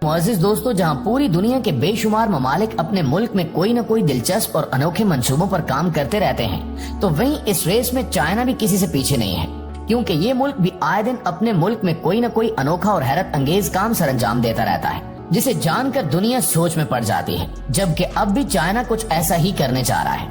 मुअज़्ज़िज़ दोस्तों, जहां पूरी दुनिया के बेशुमार ममालिक अपने मुल्क में कोई न कोई दिलचस्प और अनोखे मंसूबों पर काम करते रहते हैं, तो वहीं इस रेस में चाइना भी किसी से पीछे नहीं है, क्योंकि ये मुल्क भी आए दिन अपने मुल्क में कोई न कोई अनोखा और हैरत अंगेज काम सरंजाम देता रहता है, जिसे जानकर दुनिया सोच में पड़ जाती है। जबकि अब भी चाइना कुछ ऐसा ही करने जा रहा है।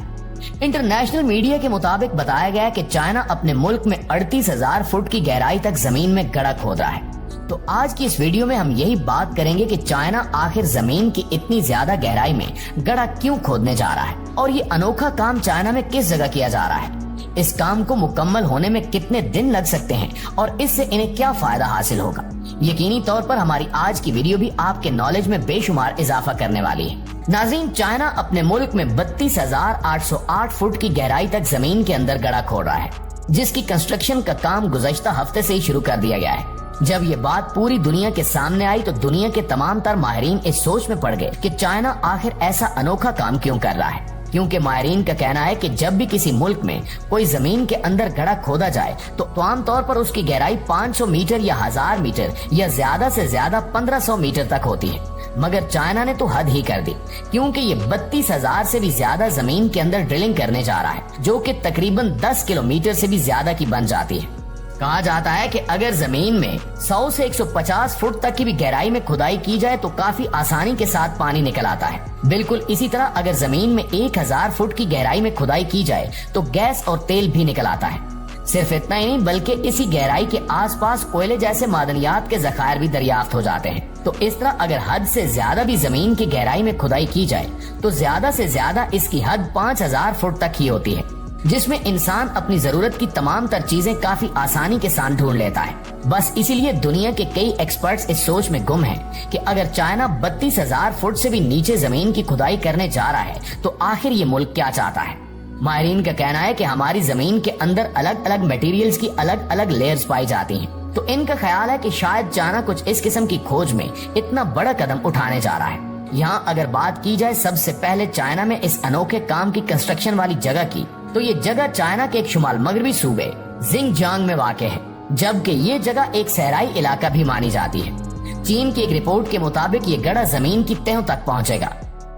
इंटरनेशनल मीडिया के मुताबिक बताया गया कि चाइना अपने मुल्क में 38,000 फुट की गहराई तक जमीन में गड्ढा खोद रहा है। तो आज की इस वीडियो में हम यही बात करेंगे कि चाइना आखिर जमीन की इतनी ज्यादा गहराई में गड्ढा क्यों खोदने जा रहा है और ये अनोखा काम चाइना में किस जगह किया जा रहा है। इस काम को मुकम्मल होने में कितने दिन लग सकते हैं और इससे इन्हें क्या फायदा हासिल होगा। यकीनी तौर पर हमारी आज की वीडियो भी आपके नॉलेज में बेशुमार इजाफा करने वाली है। नाज़रीन, चाइना अपने मुल्क में 32,808 फुट की गहराई तक जमीन के अंदर गड्ढा खोद रहा है, जिसकी कंस्ट्रक्शन का काम गुज़श्ता हफ्ते से ही शुरू कर दिया गया है। जब ये बात पूरी दुनिया के सामने आई तो दुनिया के तमाम तर माहिरीन इस सोच में पड़ गए कि चाइना आखिर ऐसा अनोखा काम क्यों कर रहा है, क्योंकि माहिरीन का कहना है कि जब भी किसी मुल्क में कोई जमीन के अंदर गड्ढा खोदा जाए तो आमतौर पर उसकी गहराई 500 मीटर या 1000 मीटर या ज्यादा से ज्यादा 1500 मीटर तक होती है। मगर चाइना ने तो हद ही कर दी, क्योंकि ये 32,000 से भी ज्यादा जमीन के अंदर ड्रिलिंग करने जा रहा है, जो कि तकरीबन 10 किलोमीटर से भी ज्यादा की बन जाती है। कहा जाता है कि अगर जमीन में 100 से 150 फुट तक की भी गहराई में खुदाई की जाए तो काफी आसानी के साथ पानी निकल आता है। बिल्कुल इसी तरह अगर जमीन में 1000 फुट की गहराई में खुदाई की जाए तो गैस और तेल भी निकल आता है। सिर्फ इतना ही नहीं, बल्कि इसी गहराई के आसपास कोयले जैसे मादनियात के ज़खायर भी दरियाफ्त हो जाते हैं। तो इस तरह अगर हद से ज्यादा भी जमीन की गहराई में खुदाई की जाए तो ज्यादा से ज्यादा इसकी हद 5000 फुट तक ही होती है, जिसमें इंसान अपनी जरूरत की तमाम तर चीजें काफी आसानी के साथ ढूंढ लेता है। बस इसीलिए दुनिया के कई एक्सपर्ट्स इस सोच में गुम हैं कि अगर चाइना 32,000 फुट से भी नीचे जमीन की खुदाई करने जा रहा है तो आखिर ये मुल्क क्या चाहता है। माहिरीन का कहना है कि हमारी जमीन के अंदर अलग अलग मटेरियल्स की अलग अलग लेयर्स पाई जाती हैं, तो इनका ख्याल है कि शायद चाइना कुछ इस किस्म की खोज में इतना बड़ा कदम उठाने जा रहा है। यहाँ अगर बात की जाए सबसे पहले चाइना में इस अनोखे काम की कंस्ट्रक्शन वाली जगह की, तो ये जगह चाइना के एक शुमाल मगरबी सूबे जिंगजांग में वाक़े है, जबकि ये जगह एक सहराई इलाका भी मानी जाती है। चीन की एक रिपोर्ट के मुताबिक ये गड्ढा जमीन की तहों तक पहुंचेगा।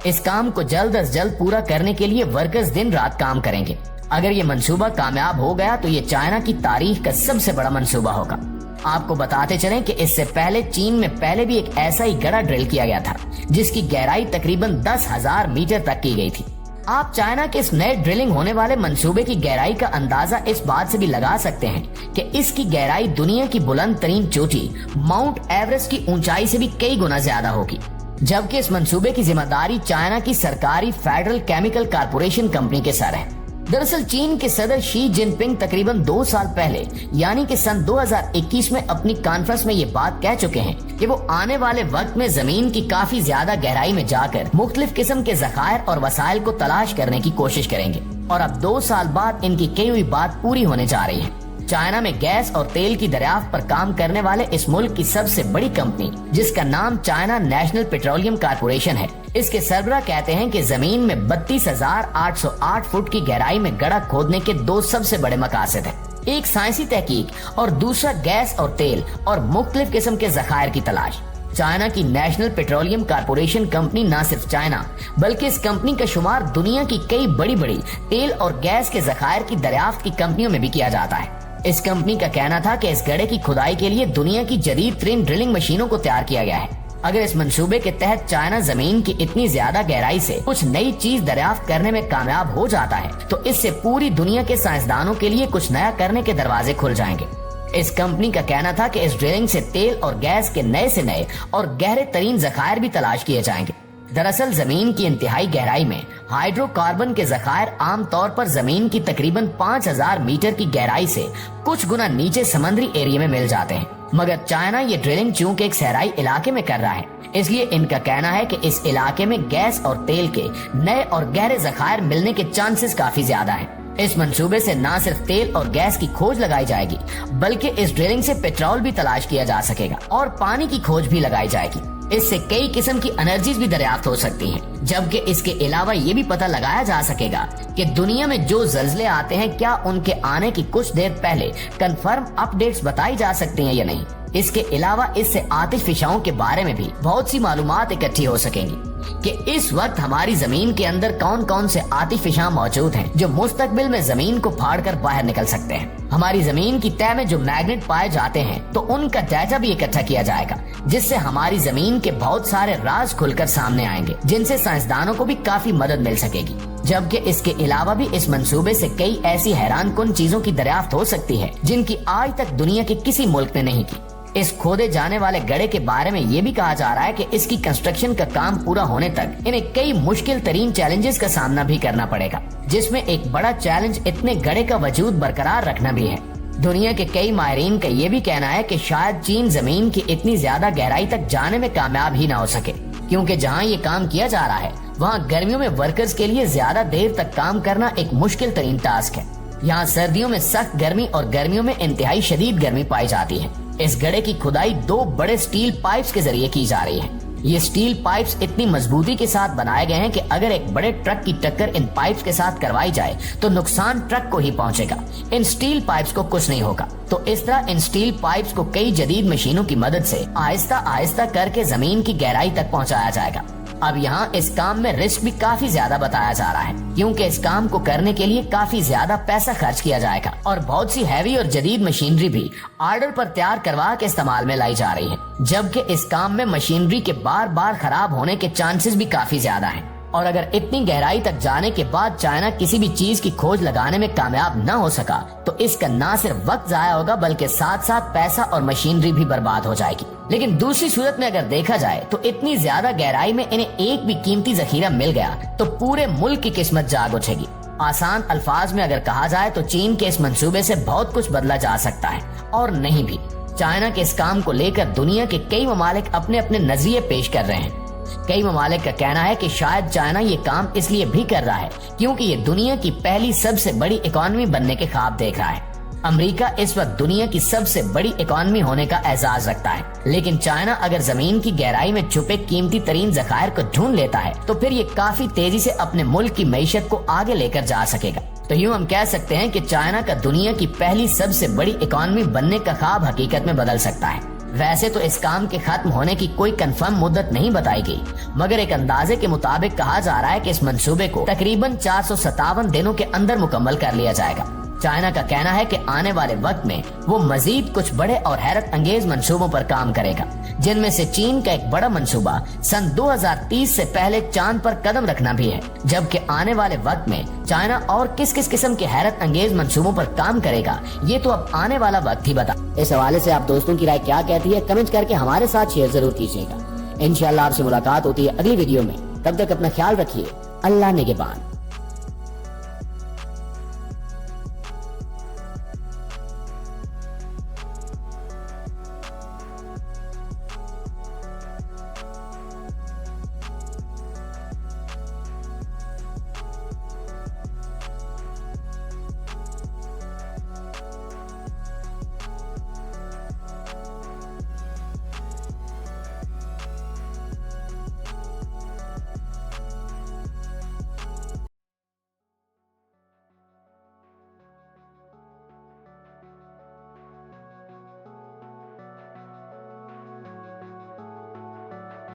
इस काम को जल्द अज जल्द पूरा करने के लिए वर्कर्स दिन रात काम करेंगे। अगर ये मंसूबा कामयाब हो गया तो ये चाइना की तारीख का सबसे बड़ा मंसूबा होगा। आपको बताते चलें कि इससे पहले चीन में पहले भी एक ऐसा ही गड्ढा ड्रिल किया गया था, जिसकी गहराई तकरीबन 10,000 मीटर तक की गई थी। आप चाइना के इस नए ड्रिलिंग होने वाले मंसूबे की गहराई का अंदाजा इस बात से भी लगा सकते हैं कि इसकी गहराई दुनिया की बुलंद तरीन चोटी माउंट एवरेस्ट की ऊंचाई से भी कई गुना ज्यादा होगी। जबकि इस मंसूबे की जिम्मेदारी चाइना की सरकारी फेडरल केमिकल कारपोरेशन कंपनी के सर है। दरअसल चीन के सदर शी जिनपिंग तकरीबन 2 साल पहले यानी कि सन 2021 में अपनी कॉन्फ्रेंस में ये बात कह चुके हैं कि वो आने वाले वक्त में जमीन की काफी ज्यादा गहराई में जाकर मुख्तलिफ किस्म के ज़खायर और वसाइल को तलाश करने की कोशिश करेंगे। और अब 2 साल बाद इनकी कही हुई बात पूरी होने जा रही है। चाइना में गैस और तेल की दरियाफ्त पर काम करने वाले इस मुल्क की सबसे बड़ी कंपनी, जिसका नाम चाइना नेशनल पेट्रोलियम कारपोरेशन है, इसके सरबराह कहते हैं कि जमीन में 32,808 फुट की गहराई में गड्ढा खोदने के 2 सबसे बड़े मकासद हैं। एक साइंसी तहकीक और दूसरा गैस और तेल और मुख्तलिफ किस्म के ज़खायर की तलाश। चाइना की नेशनल पेट्रोलियम कारपोरेशन कंपनी न सिर्फ चाइना बल्कि इस कंपनी का शुमार दुनिया की कई बड़ी बड़ी तेल और गैस के ज़खायर की दरियाफ्त की कंपनियों में भी किया जाता है। इस कंपनी का कहना था कि इस गड्ढे की खुदाई के लिए दुनिया की जदीद तरीन ड्रिलिंग मशीनों को तैयार किया गया है। अगर इस मंसूबे के तहत चाइना जमीन की इतनी ज्यादा गहराई से कुछ नई चीज दरियाफ्त करने में कामयाब हो जाता है तो इससे पूरी दुनिया के साइंसदानों के लिए कुछ नया करने के दरवाजे खुल जाएंगे। इस कंपनी का कहना था कि इस ड्रिलिंग से तेल और गैस के नए से नए और गहरे तरीन ज़खायर भी तलाश किए जाएंगे। दरअसल जमीन की इंतहाई गहराई में हाइड्रोकार्बन के ज़खायर आम तौर पर जमीन की तकरीबन 5000 मीटर की गहराई से कुछ गुना नीचे समुद्री एरिया में मिल जाते हैं। मगर चाइना ये ड्रिलिंग चूंकि एक सहराई इलाके में कर रहा है, इसलिए इनका कहना है कि इस इलाके में गैस और तेल के नए और गहरे ज़खायर मिलने के चांसेस काफी ज्यादा हैं। इस मंसूबे से न सिर्फ तेल और गैस की खोज लगाई जाएगी बल्कि इस ड्रिलिंग से पेट्रोल भी तलाश किया जा सकेगा और पानी की खोज भी लगाई जाएगी। इससे कई किस्म की एनर्जीज भी दरियाफ्त हो सकती हैं, जबकि इसके अलावा ये भी पता लगाया जा सकेगा कि दुनिया में जो ज़ल्ज़ले आते हैं क्या उनके आने की कुछ देर पहले कंफर्म अपडेट्स बताई जा सकती हैं या नहीं। اس کے علاوہ اس سے آتش فشاؤں کے بارے میں بھی بہت سی معلومات اکٹھی ہو سکیں گی کہ اس وقت ہماری زمین کے اندر کون کون سے آتش فشاں موجود ہیں جو مستقبل میں زمین کو پھاڑ کر باہر نکل سکتے ہیں۔ ہماری زمین کی تہ میں جو میگنیٹ پائے جاتے ہیں تو ان کا ڈیٹا بھی اکٹھا کیا جائے گا، جس سے ہماری زمین کے بہت سارے راز کھل کر سامنے آئیں گے، جن سے سائنسدانوں کو بھی کافی مدد مل سکے گی۔ جبکہ اس کے علاوہ بھی اس منصوبے سے کئی ایسی حیران کن چیزوں کی دریافت ہو سکتی ہے جن کی آج تک دنیا کے کسی ملک نے نہیں کی۔ اس کھودے جانے والے گڑھے کے بارے میں یہ بھی کہا جا رہا ہے کہ اس کی کنسٹرکشن کا کام پورا ہونے تک انہیں کئی مشکل ترین چیلنجز کا سامنا بھی کرنا پڑے گا، جس میں ایک بڑا چیلنج اتنے گڑھے کا وجود برقرار رکھنا بھی ہے۔ دنیا کے کئی ماہرین کا یہ بھی کہنا ہے کہ شاید چین زمین کی اتنی زیادہ گہرائی تک جانے میں کامیاب ہی نہ ہو سکے، کیونکہ جہاں یہ کام کیا جا رہا ہے وہاں گرمیوں میں ورکرز کے لیے زیادہ دیر تک کام کرنا ایک مشکل ترین ٹاسک ہے۔ یہاں سردیوں میں سخت گرمی اور گرمیوں میں انتہائی شدید گرمی پائی جاتی ہے۔ اس گڑھے کی کھدائی 2 بڑے سٹیل پائپس کے ذریعے کی جا رہی ہے۔ یہ سٹیل پائپس اتنی مضبوطی کے ساتھ بنائے گئے ہیں کہ اگر ایک بڑے ٹرک کی ٹکر ان پائپس کے ساتھ کروائی جائے تو نقصان ٹرک کو ہی پہنچے گا، ان سٹیل پائپس کو کچھ نہیں ہوگا۔ تو اس طرح ان سٹیل پائپس کو کئی جدید مشینوں کی مدد سے آہستہ آہستہ کر کے زمین کی گہرائی تک پہنچایا جائے گا۔ اب یہاں اس کام میں رسک بھی کافی زیادہ بتایا جا رہا ہے، کیونکہ اس کام کو کرنے کے لیے کافی زیادہ پیسہ خرچ کیا جائے گا اور بہت سی ہیوی اور جدید مشینری بھی آرڈر پر تیار کروا کے استعمال میں لائی جا رہی ہے، جبکہ اس کام میں مشینری کے بار بار خراب ہونے کے چانسز بھی کافی زیادہ ہیں۔ اور اگر اتنی گہرائی تک جانے کے بعد چائنا کسی بھی چیز کی کھوج لگانے میں کامیاب نہ ہو سکا تو اس کا نہ صرف وقت ضائع ہوگا بلکہ ساتھ ساتھ پیسہ اور مشینری بھی برباد ہو جائے گی۔ لیکن دوسری صورت میں اگر دیکھا جائے تو اتنی زیادہ گہرائی میں انہیں ایک بھی قیمتی ذخیرہ مل گیا تو پورے ملک کی قسمت جاگ اٹھے گی۔ آسان الفاظ میں اگر کہا جائے تو چین کے اس منصوبے سے بہت کچھ بدلا جا سکتا ہے اور نہیں بھی۔ چائنا کے اس کام کو لے کر دنیا کے کئی ممالک اپنے اپنے نظریے پیش کر رہے ہیں۔ کئی ممالک کا کہنا ہے کہ شاید چائنا یہ کام اس لیے بھی کر رہا ہے کیونکہ یہ دنیا کی پہلی سب سے بڑی اکانومی بننے کے خواب دیکھ رہا ہے۔ امریکہ اس وقت دنیا کی سب سے بڑی اکانومی ہونے کا اعزاز رکھتا ہے، لیکن چائنا اگر زمین کی گہرائی میں چھپے قیمتی ترین ذخائر کو ڈھونڈ لیتا ہے تو پھر یہ کافی تیزی سے اپنے ملک کی معیشت کو آگے لے کر جا سکے گا۔ تو یوں ہم کہہ سکتے ہیں کہ چائنا کا دنیا کی پہلی سب سے بڑی اکانومی بننے کا خواب حقیقت میں بدل سکتا ہے۔ ویسے تو اس کام کے ختم ہونے کی کوئی کنفرم مدت نہیں بتائی گئی، مگر ایک اندازے کے مطابق کہا جا رہا ہے کہ اس منصوبے کو تقریباً 457 دنوں کے اندر مکمل کر لیا جائے گا۔ چائنا کا کہنا ہے کہ آنے والے وقت میں وہ مزید کچھ بڑے اور حیرت انگیز منصوبوں پر کام کرے گا، جن میں سے چین کا ایک بڑا منصوبہ سن 2030 سے پہلے چاند پر قدم رکھنا بھی ہے، جبکہ آنے والے وقت میں چائنا اور کس کس قسم کے حیرت انگیز منصوبوں پر کام کرے گا یہ تو اب آنے والا وقت ہی بتا۔ اس حوالے سے آپ دوستوں کی رائے کیا کہتی ہے کمنٹ کر کے ہمارے ساتھ شیئر ضرور کیجیے گا۔ انشاءاللہ آپ سے ملاقات ہوتی ہے اگلی ویڈیو میں، تب تک اپنا خیال رکھیے۔ اللہ نگہبان۔